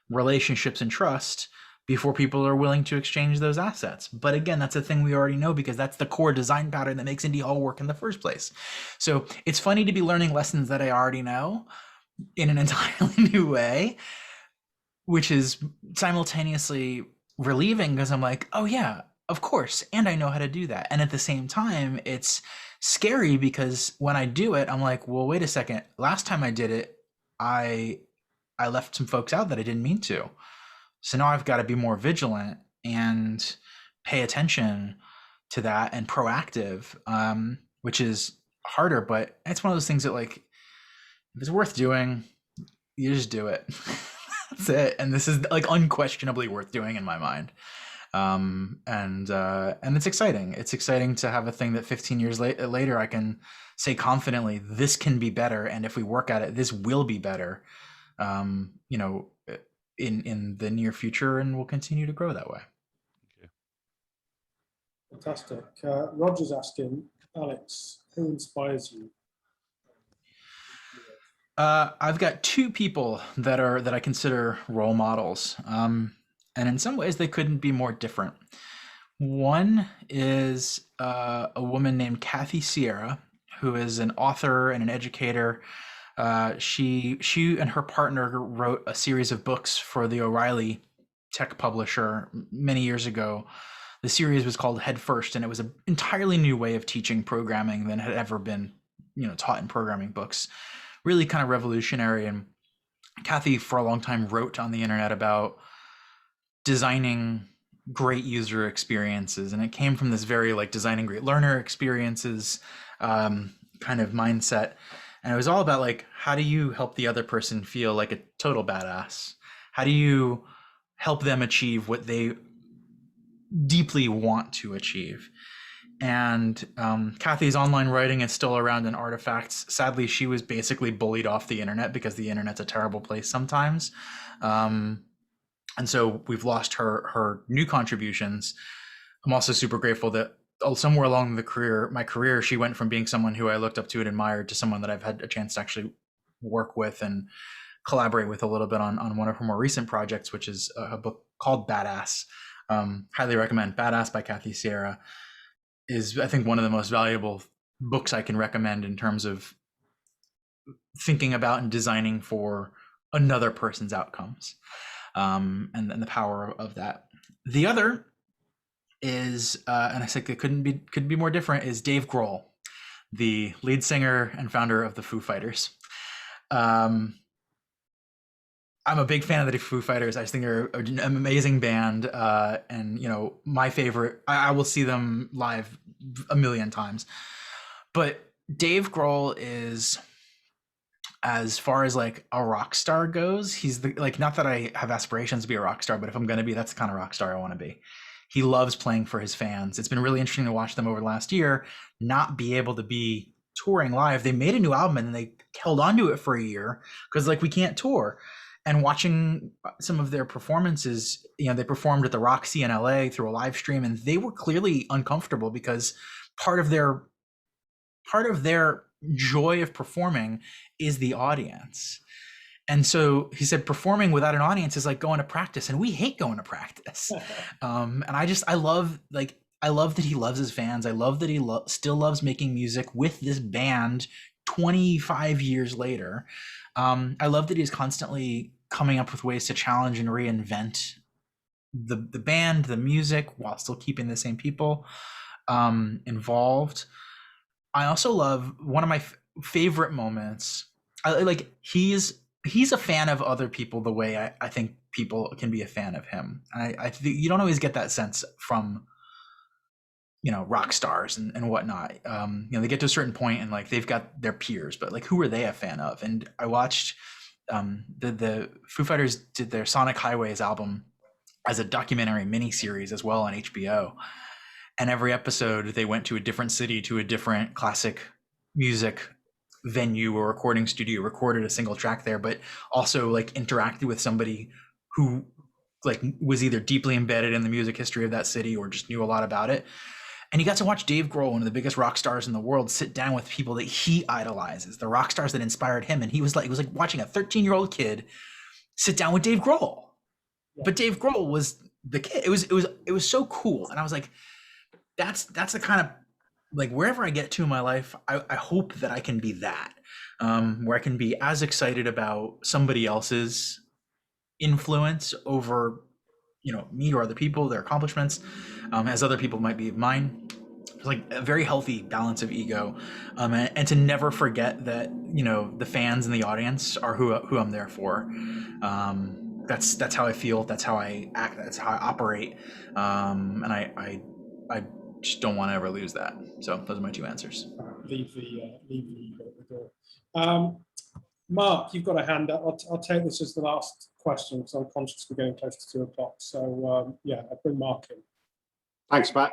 relationships and trust before people are willing to exchange those assets. But again, that's a thing we already know, because that's the core design pattern that makes Indie Hall work in the first place. So it's funny to be learning lessons that I already know in an entirely new way, which is simultaneously relieving, because I'm like, oh yeah, of course, and I know how to do that. And at the same time, it's scary, because when I do it, I'm like, well, wait a second. Last time I did it, I left some folks out that I didn't mean to. So now I've got to be more vigilant and pay attention to that and proactive, which is harder, but it's one of those things that, like, if it's worth doing, you just do it. That's it. And this is like unquestionably worth doing in my mind. And it's exciting. It's exciting to have a thing that 15 years later I can say confidently, this can be better, and if we work at it, this will be better. In the near future, and will continue to grow that way. Okay. Fantastic. Roger's asking, Alex, who inspires you? I've got two people that I consider role models, and in some ways they couldn't be more different. One is a woman named Kathy Sierra, who is an author and an educator. She and her partner wrote a series of books for the O'Reilly tech publisher many years ago. The series was called Head First, and it was an entirely new way of teaching programming than had ever been, taught in programming books. Really kind of revolutionary. And Kathy, for a long time, wrote on the internet about designing great user experiences, and it came from this very like designing great learner experiences kind of mindset. And it was all about like, how do you help the other person feel like a total badass? How do you help them achieve what they deeply want to achieve? And Kathy's online writing is still around in artifacts. Sadly, she was basically bullied off the internet because the internet's a terrible place sometimes. And so we've lost her new contributions. I'm also super grateful that somewhere along my career, she went from being someone who I looked up to and admired to someone that I've had a chance to actually work with and collaborate with a little bit on one of her more recent projects, which is a book called Badass. Highly recommend. Badass by Kathy Sierra is, I think, one of the most valuable books I can recommend in terms of thinking about and designing for another person's outcomes, and the power of that. The other is, and I think it couldn't be more different, is Dave Grohl, the lead singer and founder of the Foo Fighters. I'm a big fan of the Foo Fighters. I just think they're an amazing band, and my favorite. I will see them live a million times. But Dave Grohl is, as far as like a rock star goes, he's not that I have aspirations to be a rock star, but if I'm going to be, that's the kind of rock star I want to be. He loves playing for his fans. It's been really interesting to watch them over the last year not be able to be touring live. They made a new album and they held on to it for a year because we can't tour. And watching some of their performances, they performed at the Roxy in LA through a live stream, and they were clearly uncomfortable because part of their joy of performing is the audience. And so he said, performing without an audience is like going to practice, and we hate going to practice. And I love that he loves his fans. I love that he still loves making music with this band 25 years later. I love that he's constantly coming up with ways to challenge and reinvent the band, the music, while still keeping the same people involved. I also love one of my favorite moments. He's a fan of other people the way I think people can be a fan of him. I think you don't always get that sense from rock stars and whatnot. They get to a certain point and they've got their peers, but who are they a fan of? And I watched the Foo Fighters did their Sonic Highways album as a documentary miniseries as well on HBO. And every episode they went to a different city, to a different classic music venue or recording studio, recorded a single track there, but also interacted with somebody who was either deeply embedded in the music history of that city or just knew a lot about it. And you got to watch Dave Grohl, one of the biggest rock stars in the world, sit down with people that he idolizes, the rock stars that inspired him. And it was like watching a 13-year-old kid sit down with Dave Grohl. Yeah. But Dave Grohl was the kid. It was so cool. And I was like, that's the kind of wherever I get to in my life, I hope that I can be that, where I can be as excited about somebody else's influence over me or other people, their accomplishments, as other people might be of mine. It's a very healthy balance of ego, and to never forget that the fans and the audience are who I'm there for. That's how I feel. That's how I act. That's how I operate. And I just don't want to ever lose that. So those are my two answers. Leave the ego at the door. Mark, you've got a hand up. I'll take this as the last question because I'm conscious we're getting close to 2 o'clock. So I'll bring Mark in. Thanks, Matt.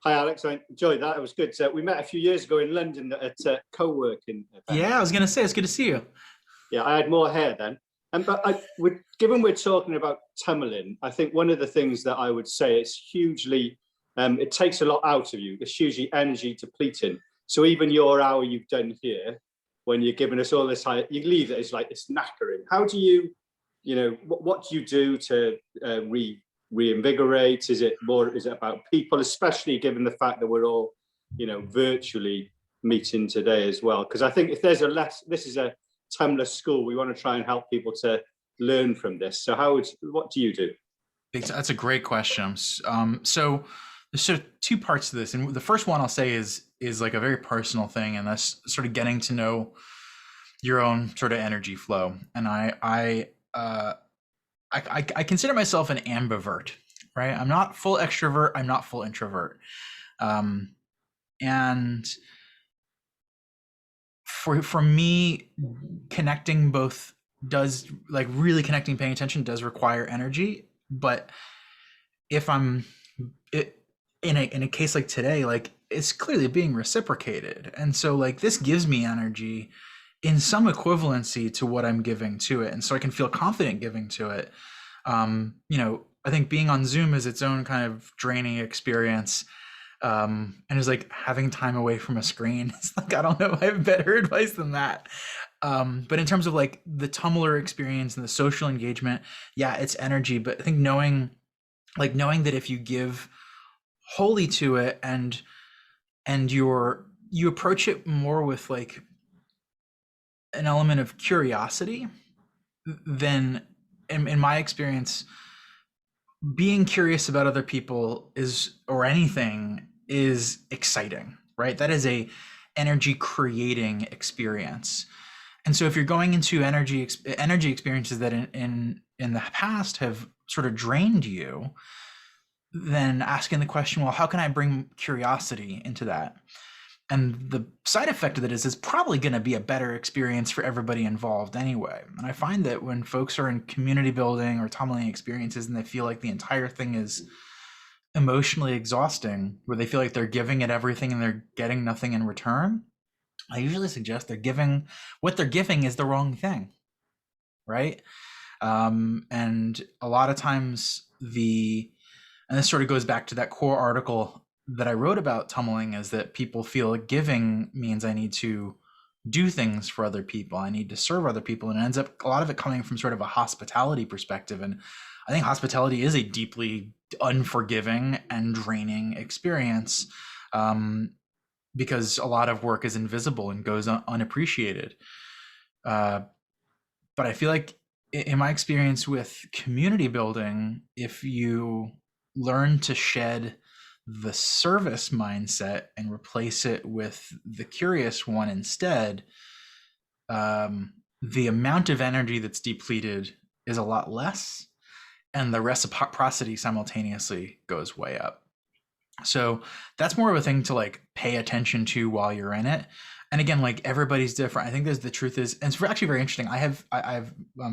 Hi, Alex. I enjoyed that. It was good. We met a few years ago in London at a co-working event. Yeah, I was going to say, it's good to see you. Yeah, I had more hair then. Given we're talking about tumbling, I think one of the things that I would say is hugely, it takes a lot out of you. It's hugely energy depleting. So even your hour you've done here, when you're giving us all this high, you leave it as it's knackering. How do you, what do you do to reinvigorate? Is it about people, especially given the fact that we're all, virtually meeting today as well? Because I think if there's this is a Tummler School, we want to try and help people to learn from this. So what do you do? That's a great question. So there's sort of 2 parts to this. And the first one I'll say is a very personal thing, and that's sort of getting to know your own sort of energy flow. And I consider myself an ambivert, right? I'm not full extrovert. I'm not full introvert. And for me, connecting both does really connecting, paying attention does require energy. But if I'm in a case like today, it's clearly being reciprocated. And so this gives me energy in some equivalency to what I'm giving to it. And so I can feel confident giving to it. I think being on Zoom is its own kind of draining experience. And it's having time away from a screen. It's I don't know, I have better advice than that. But in terms of like the Tumblr experience and the social engagement, yeah, it's energy. But I think knowing that if you give wholly to it and you approach it more with like an element of curiosity, then in my experience, being curious about other people or anything is exciting, right? That is a energy creating experience. And so if you're going into energy experiences that in the past have sort of drained you, then asking the question, well, how can I bring curiosity into that? And the side effect of that is probably going to be a better experience for everybody involved anyway. And I find that when folks are in community building or tumbling experiences and they feel like the entire thing is emotionally exhausting, where they feel like they're giving it everything and they're getting nothing in return, I usually suggest what they're giving is the wrong thing, right? And a lot of times and this sort of goes back to that core article that I wrote about tumbling, is that people feel like giving means I need to do things for other people. I need to serve other people. And it ends up a lot of it coming from sort of a hospitality perspective. And I think hospitality is a deeply unforgiving and draining experience, because a lot of work is invisible and goes unappreciated. But I feel like in my experience with community building, if you learn to shed the service mindset and replace it with the curious one instead, the amount of energy that's depleted is a lot less, and the reciprocity simultaneously goes way up. So that's more of a thing to like pay attention to while you're in it. And again, like everybody's different. I think the truth is, and it's actually very interesting. I have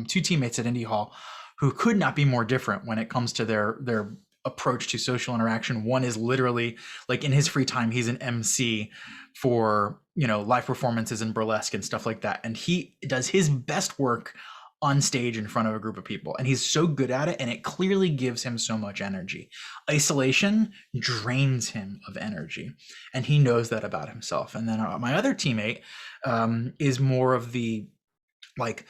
two teammates at Indie Hall who could not be more different when it comes to their approach to social interaction. One is literally like in his free time, he's an MC for, live performances and burlesque and stuff like that. And he does his best work on stage in front of a group of people. And he's so good at it. And it clearly gives him so much energy. Isolation drains him of energy. And he knows that about himself. And then my other teammate is more of the like,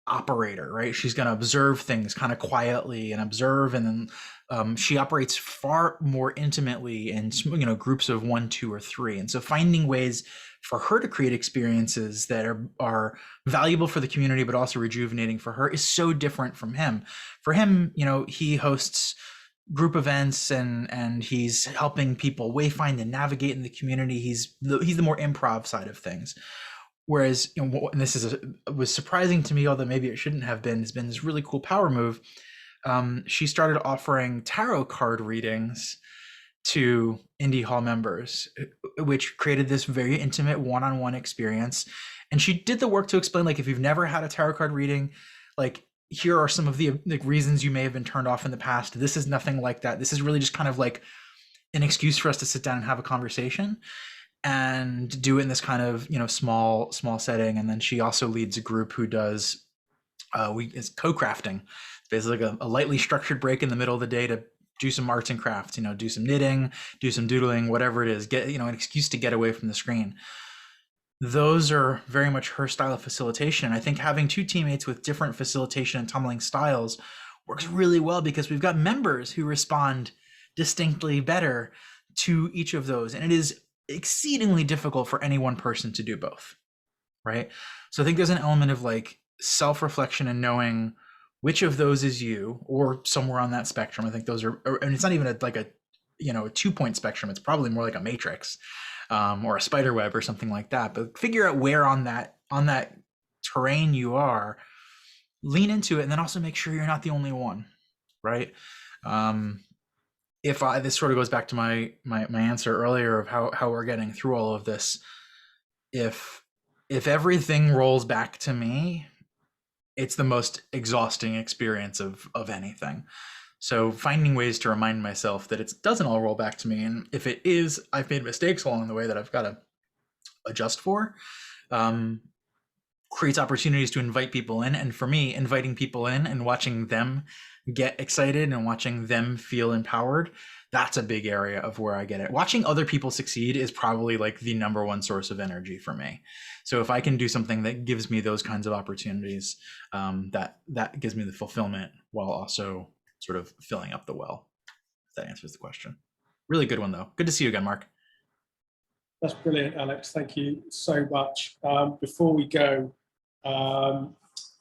operator, right? She's going to observe things kind of quietly and observe, and then she operates far more intimately in groups of 1, 2, or 3. And so finding ways for her to create experiences that are valuable for the community but also rejuvenating for her is so different from him. For him, he hosts group events and he's helping people wayfind and navigate in the community. He's the more improv side of things. Whereas, and this was surprising to me, although maybe it shouldn't have been, has been this really cool power move. She started offering tarot card readings to Indie Hall members, which created this very intimate one-on-one experience. And she did the work to explain, like, if you've never had a tarot card reading, like, here are some of the reasons you may have been turned off in the past. This is nothing like that. This is really just kind of like an excuse for us to sit down and have a conversation and do it in this kind of, small setting. And then she also leads a group who does, it's co-crafting. It's basically like a lightly structured break in the middle of the day to do some arts and crafts, do some knitting, do some doodling, whatever it is, get, an excuse to get away from the screen. Those are very much her style of facilitation. I think having two teammates with different facilitation and tumbling styles works really well because we've got members who respond distinctly better to each of those. And it is exceedingly difficult for any one person to do both, right? So I think there's an element of like self-reflection and knowing which of those is you, or somewhere on that spectrum. I think those are, and it's not even a 2-point spectrum. It's probably more like a matrix, or a spider web or something like that. But figure out where on that terrain you are, lean into it, and then also make sure you're not the only one, right? This sort of goes back to my answer earlier of how we're getting through all of this. If everything rolls back to me, it's the most exhausting experience of anything. So finding ways to remind myself that it doesn't all roll back to me, and if it is, I've made mistakes along the way that I've got to adjust for. creates opportunities to invite people in. And for me, inviting people in and watching them get excited and watching them feel empowered, that's a big area of where I get it. Watching other people succeed is probably like the #1 source of energy for me. So if I can do something that gives me those kinds of opportunities, that gives me the fulfillment while also sort of filling up the well. If that answers the question. Really good one though. Good to see you again, Mark. That's brilliant, Alex. Thank you so much. Before we go,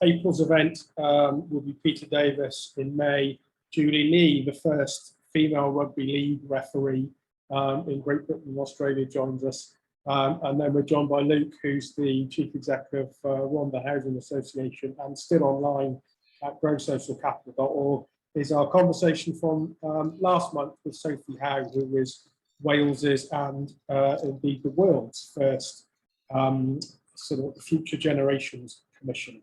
April's event will be Peter Davis in May. Julie Lee, the first female rugby league referee in Great Britain and Australia, joins us. And then we're joined by Luke, who's the Chief Executive of Rhondda Housing Association, and still online at growsocialcapital.org is our conversation from last month with Sophie Howe, who is Wales's and indeed the world's first sort of Future Generations Commission.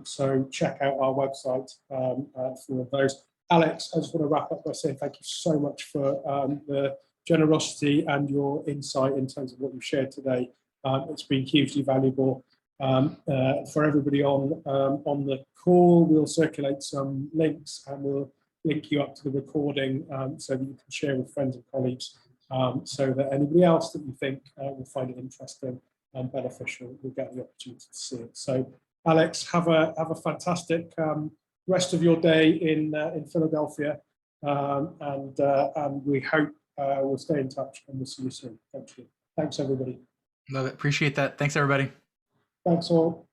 So check out our website for those. Alex, I just want to wrap up by saying thank you so much for the generosity and your insight in terms of what you've shared today. It's been hugely valuable. For everybody on the call, we'll circulate some links and we'll link you up to the recording so that you can share with friends and colleagues, so that anybody else that you think will find it interesting and beneficial will get the opportunity to see it. So, Alex, have a fantastic rest of your day in Philadelphia, and we hope we'll stay in touch and we'll see you soon. Thank you. Thanks, everybody. Love it. Appreciate that. Thanks, everybody. Thanks all.